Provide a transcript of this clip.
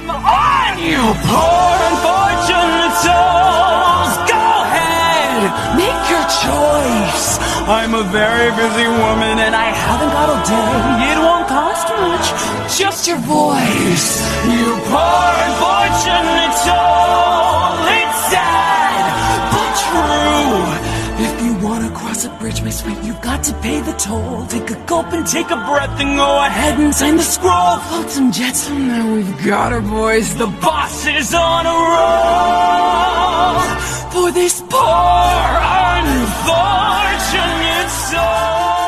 Come on, you poor unfortunate souls! Go ahead, make your choice. I'm a very busy woman and I haven't got all day. It won't cost much, just your voice. You poor unfortunate soul. It's sad, but true. If you wanna cross a bridge, my sweet, you've got to pay the toll. Take a gulp and take a breath and go ahead and sign the scroll. Float some jetsam, now we've got her, boys. The boss is on a roll. For this poor, unfortunate soul.